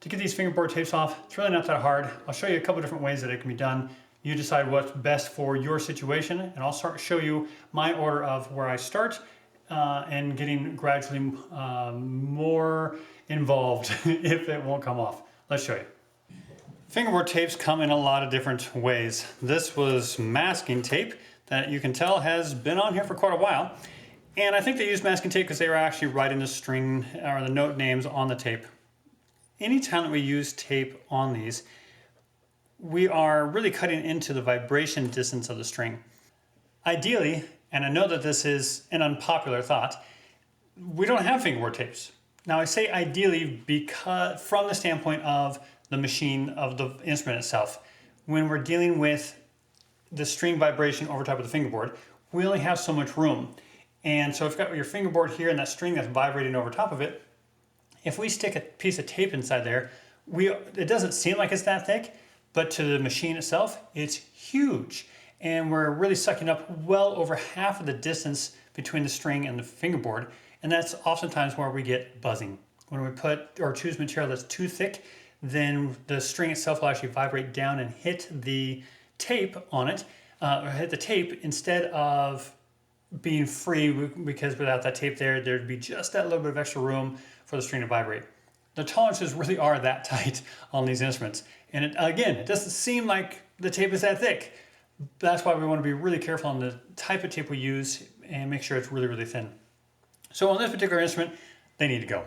To get these fingerboard tapes off, it's really not that hard. I'll show you a couple different ways that it can be done. You decide what's best for your situation, and I'll show you my order of where I start and getting gradually more involved if it won't come off. Let's show you. Fingerboard tapes come in a lot of different ways. This was masking tape that you can tell has been on here for quite a while. And I think they used masking tape because they were actually writing the string or the note names on the tape. Anytime that we use tape on these, we are really cutting into the vibration distance of the string. Ideally, and I know that this is an unpopular thought, we don't have fingerboard tapes. Now I say ideally because from the standpoint of the machine, of the instrument itself. When we're dealing with the string vibration over top of the fingerboard, we only have so much room. And so if you've got your fingerboard here and that string that's vibrating over top of it, if we stick a piece of tape inside there, it doesn't seem like it's that thick, but to the machine itself, it's huge. And we're really sucking up well over half of the distance between the string and the fingerboard. And that's oftentimes where we get buzzing. When we put or choose material that's too thick, then the string itself will actually vibrate down and hit the tape on it, or hit the tape instead of being free, because without that tape there'd be just that little bit of extra room for the string to vibrate. The tolerances really are that tight on these instruments. And again, it doesn't seem like the tape is that thick. That's why we want to be really careful on the type of tape we use and make sure it's really, really thin. So on this particular instrument, they need to go.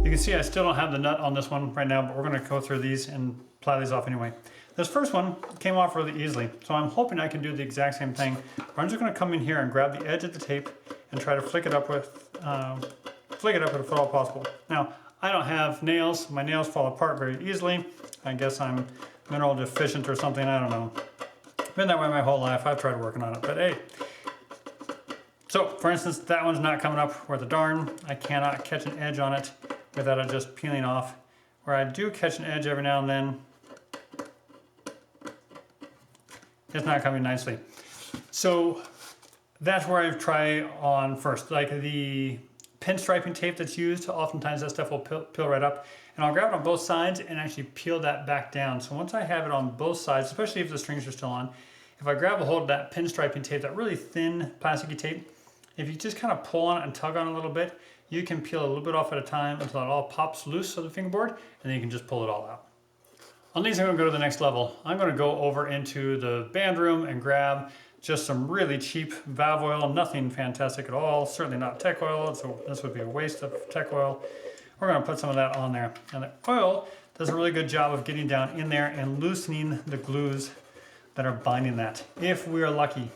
You can see I still don't have the nut on this one right now, but we're going to go through these and ply these off anyway. This first one came off really easily, so I'm hoping I can do the exact same thing. I'm just going to come in here and grab the edge of the tape and try to flick it up if at all possible. Now, I don't have nails. My nails fall apart very easily. I guess I'm mineral deficient or something, I don't know. Been that way my whole life. I've tried working on it, but hey. So, for instance, that one's not coming up worth a darn. I cannot catch an edge on it without it just peeling off. Where I do catch an edge every now and then, it's not coming nicely. So that's where I try on first. Like the pinstriping tape that's used, oftentimes that stuff will peel right up. And I'll grab it on both sides and actually peel that back down. So once I have it on both sides, especially if the strings are still on, if I grab a hold of that pinstriping tape, that really thin plasticky tape, if you just kind of pull on it and tug on it a little bit, you can peel a little bit off at a time until it all pops loose of the fingerboard, and then you can just pull it all out. On these, I'm going to go to the next level. I'm going to go over into the band room and grab just some really cheap valve oil, nothing fantastic at all, certainly not tech oil, so this would be a waste of tech oil. We're going to put some of that on there. And the oil does a really good job of getting down in there and loosening the glues that are binding that, if we are lucky.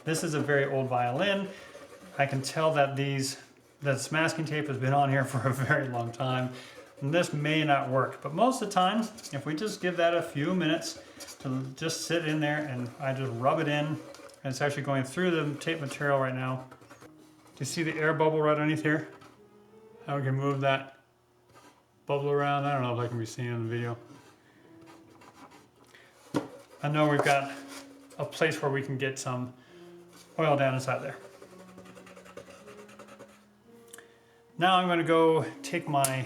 This is a very old violin. I can tell that this masking tape has been on here for a very long time. And this may not work, but most of the time, if we just give that a few minutes to just sit in there and I just rub it in, and it's actually going through the tape material right now. Do you see the air bubble right underneath here? How we can move that bubble around? I don't know if I can be seen in the video. I know we've got a place where we can get some oil down inside there. Now I'm going to go take my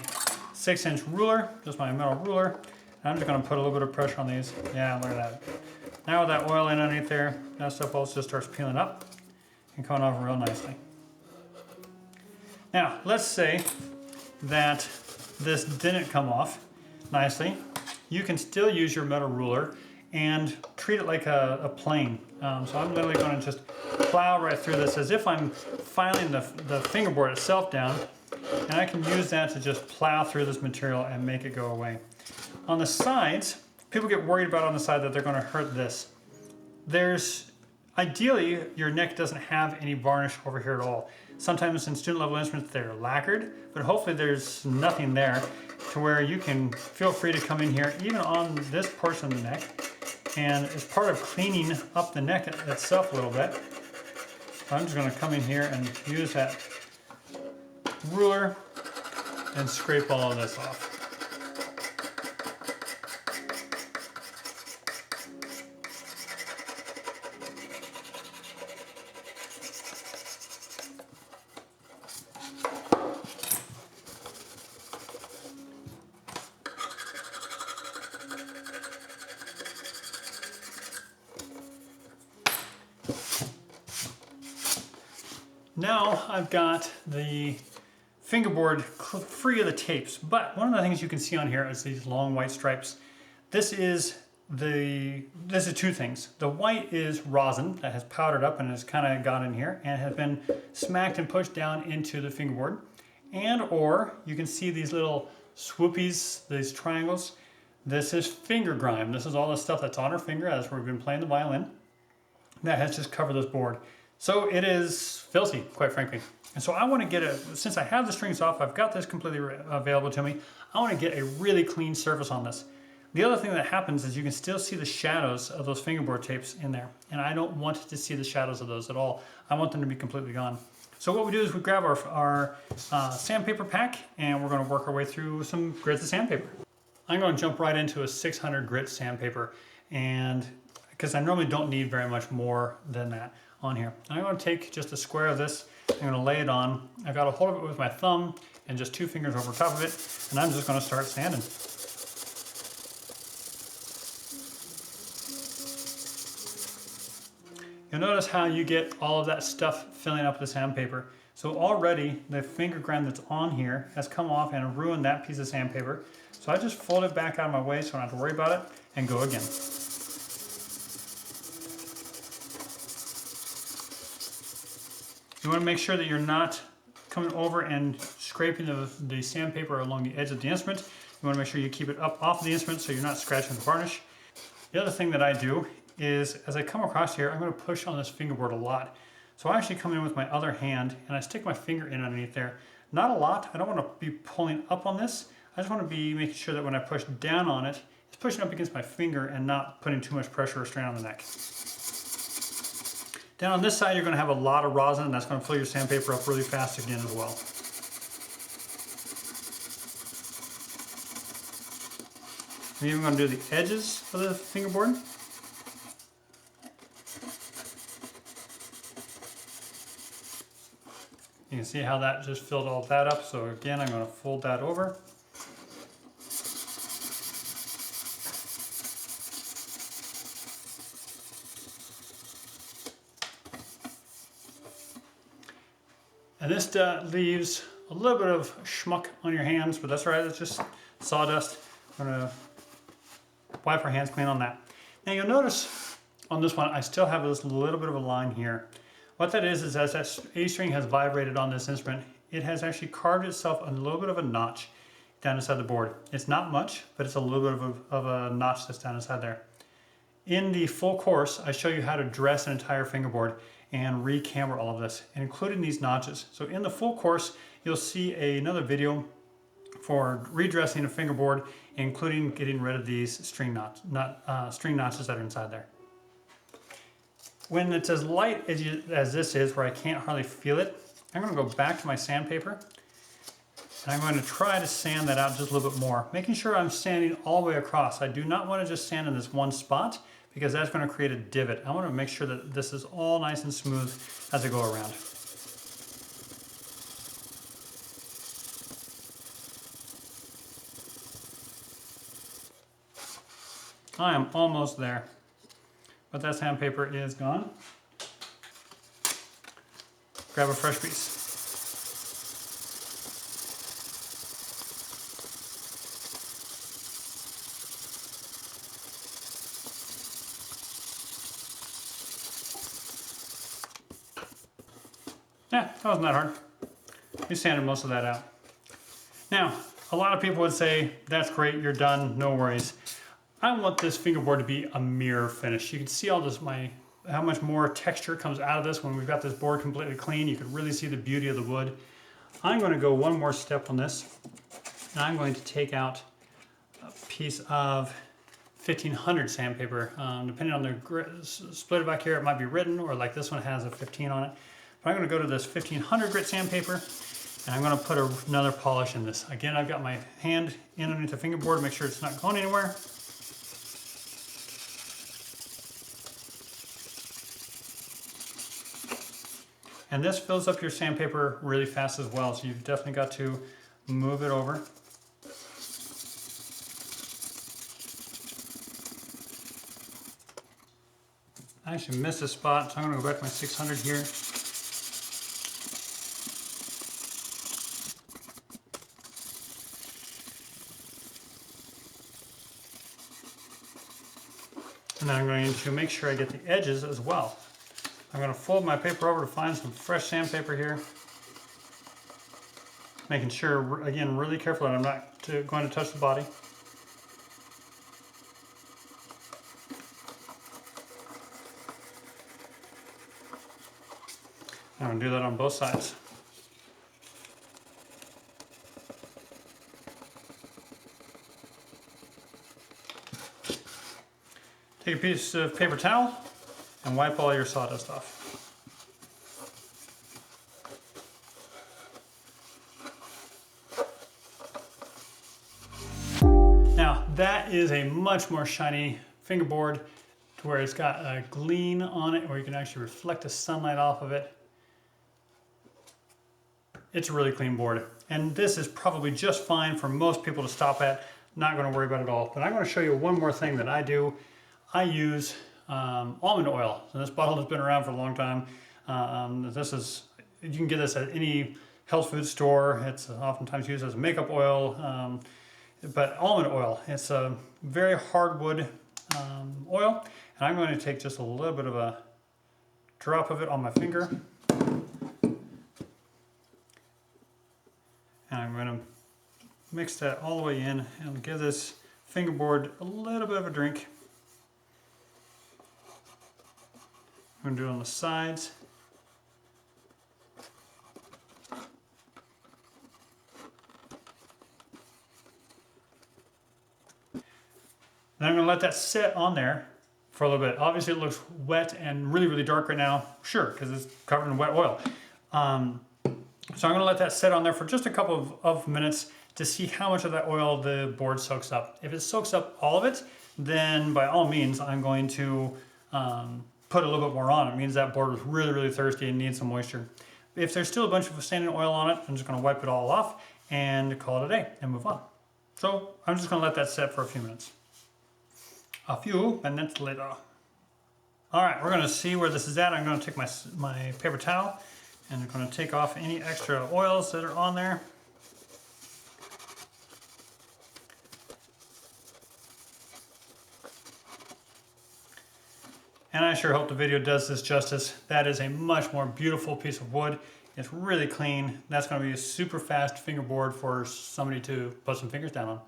6-inch ruler, just my metal ruler, and I'm just going to put a little bit of pressure on these. Yeah, look at that. Now with that oil in underneath there, that stuff also just starts peeling up and coming off real nicely. Now, let's say that this didn't come off nicely. You can still use your metal ruler and treat it like a plane. So I'm literally going to just plow right through this as if I'm filing the fingerboard itself down, and I can use that to just plow through this material and make it go away. On the sides, people get worried about on the side that they're going to hurt this. Ideally, your neck doesn't have any varnish over here at all. Sometimes in student level instruments they're lacquered, but hopefully there's nothing there to where you can feel free to come in here, even on this portion of the neck, and as part of cleaning up the neck itself a little bit, I'm just going to come in here and use that ruler and scrape all of this off. Now I've got the fingerboard free of the tapes, but one of the things you can see on here is these long white stripes. This is two things. The white is rosin that has powdered up and has kind of got in here and has been smacked and pushed down into the fingerboard. And or you can see these little swoopies, these triangles. This is finger grime. This is all the stuff that's on our finger as we've been playing the violin. That has just covered this board. So it is filthy, quite frankly. And so I want to get since I have the strings off, I've got this completely available to me, I want to get a really clean surface on this. The other thing that happens is you can still see the shadows of those fingerboard tapes in there. And I don't want to see the shadows of those at all. I want them to be completely gone. So what we do is we grab our sandpaper pack and we're going to work our way through some grits of sandpaper. I'm going to jump right into a 600 grit sandpaper, and because I normally don't need very much more than that on here. I'm going to take just a square of this, I'm going to lay it on. I've got a hold of it with my thumb and just 2 fingers over top of it, and I'm just going to start sanding. You'll notice how you get all of that stuff filling up the sandpaper. So already the finger grime that's on here has come off and ruined that piece of sandpaper. So I just fold it back out of my way so I don't have to worry about it and go again. You want to make sure that you're not coming over and scraping the sandpaper along the edge of the instrument. You want to make sure you keep it up off the instrument so you're not scratching the varnish. The other thing that I do is as I come across here, I'm going to push on this fingerboard a lot. So I actually come in with my other hand and I stick my finger in underneath there. Not a lot. I don't want to be pulling up on this. I just want to be making sure that when I push down on it, it's pushing up against my finger and not putting too much pressure or strain on the neck. Down on this side, you're going to have a lot of rosin, and that's going to fill your sandpaper up really fast again as well. I'm even going to do the edges of the fingerboard. You can see how that just filled all that up. So again, I'm going to fold that over. And this leaves a little bit of schmuck on your hands, but that's all right, it's just sawdust. I'm gonna wipe our hands clean on that. Now you'll notice on this one, I still have this little bit of a line here. What that is as that A string has vibrated on this instrument, it has actually carved itself a little bit of a notch down inside the board. It's not much, but it's a little bit of a notch that's down inside there. In the full course, I show you how to dress an entire fingerboard and recamber all of this, including these notches. So in the full course, you'll see another video for redressing a fingerboard, including getting rid of these string notches that are inside there. When it's as light as this is, where I can't hardly feel it, I'm going to go back to my sandpaper, and I'm going to try to sand that out just a little bit more, making sure I'm sanding all the way across. I do not want to just sand in this one spot, because that's going to create a divot. I want to make sure that this is all nice and smooth as I go around. I am almost there, but that sandpaper is gone. Grab a fresh piece. Yeah, that wasn't that hard. We sanded most of that out. Now, a lot of people would say, that's great, you're done, no worries. I want this fingerboard to be a mirror finish. You can see all this, how much more texture comes out of this when we've got this board completely clean. You can really see the beauty of the wood. I'm going to go one more step on this, and I'm going to take out a piece of 1500 sandpaper. Depending on the splitter back here, it might be written, or like this one has a 15 on it. But I'm going to go to this 1500 grit sandpaper, and I'm going to put another polish in this. Again, I've got my hand in underneath the fingerboard to make sure it's not going anywhere. And this fills up your sandpaper really fast as well, so you've definitely got to move it over. I actually missed a spot, so I'm going to go back to my 600 here. And then I'm going to make sure I get the edges as well. I'm going to fold my paper over to find some fresh sandpaper here. Making sure, again, really careful that I'm not going to touch the body. I'm going to do that on both sides. Take a piece of paper towel and wipe all your sawdust off. Now that is a much more shiny fingerboard to where it's got a gleam on it where you can actually reflect the sunlight off of it. It's a really clean board. And this is probably just fine for most people to stop at. Not going to worry about it at all. But I'm going to show you one more thing that I do. I use almond oil. So this bottle has been around for a long time. You can get this at any health food store. It's oftentimes used as makeup oil. But almond oil, it's a very hardwood oil. And I'm going to take just a little bit of a drop of it on my finger. And I'm going to mix that all the way in and give this fingerboard a little bit of a drink. I'm going to do it on the sides. And I'm going to let that sit on there for a little bit. Obviously it looks wet and really, really dark right now. Sure, because it's covered in wet oil. So I'm going to let that sit on there for just a couple of minutes to see how much of that oil the board soaks up. If it soaks up all of it, then by all means I'm going to put a little bit more on. It means that board was really, really thirsty and needs some moisture. If there's still a bunch of standing oil on it, I'm just going to wipe it all off and call it a day and move on. So I'm just going to let that sit for a few minutes. A few minutes later. All right, we're going to see where this is at. I'm going to take my paper towel and I'm going to take off any extra oils that are on there. And I sure hope the video does this justice. That is a much more beautiful piece of wood. It's really clean. That's going to be a super fast fingerboard for somebody to put some fingers down on.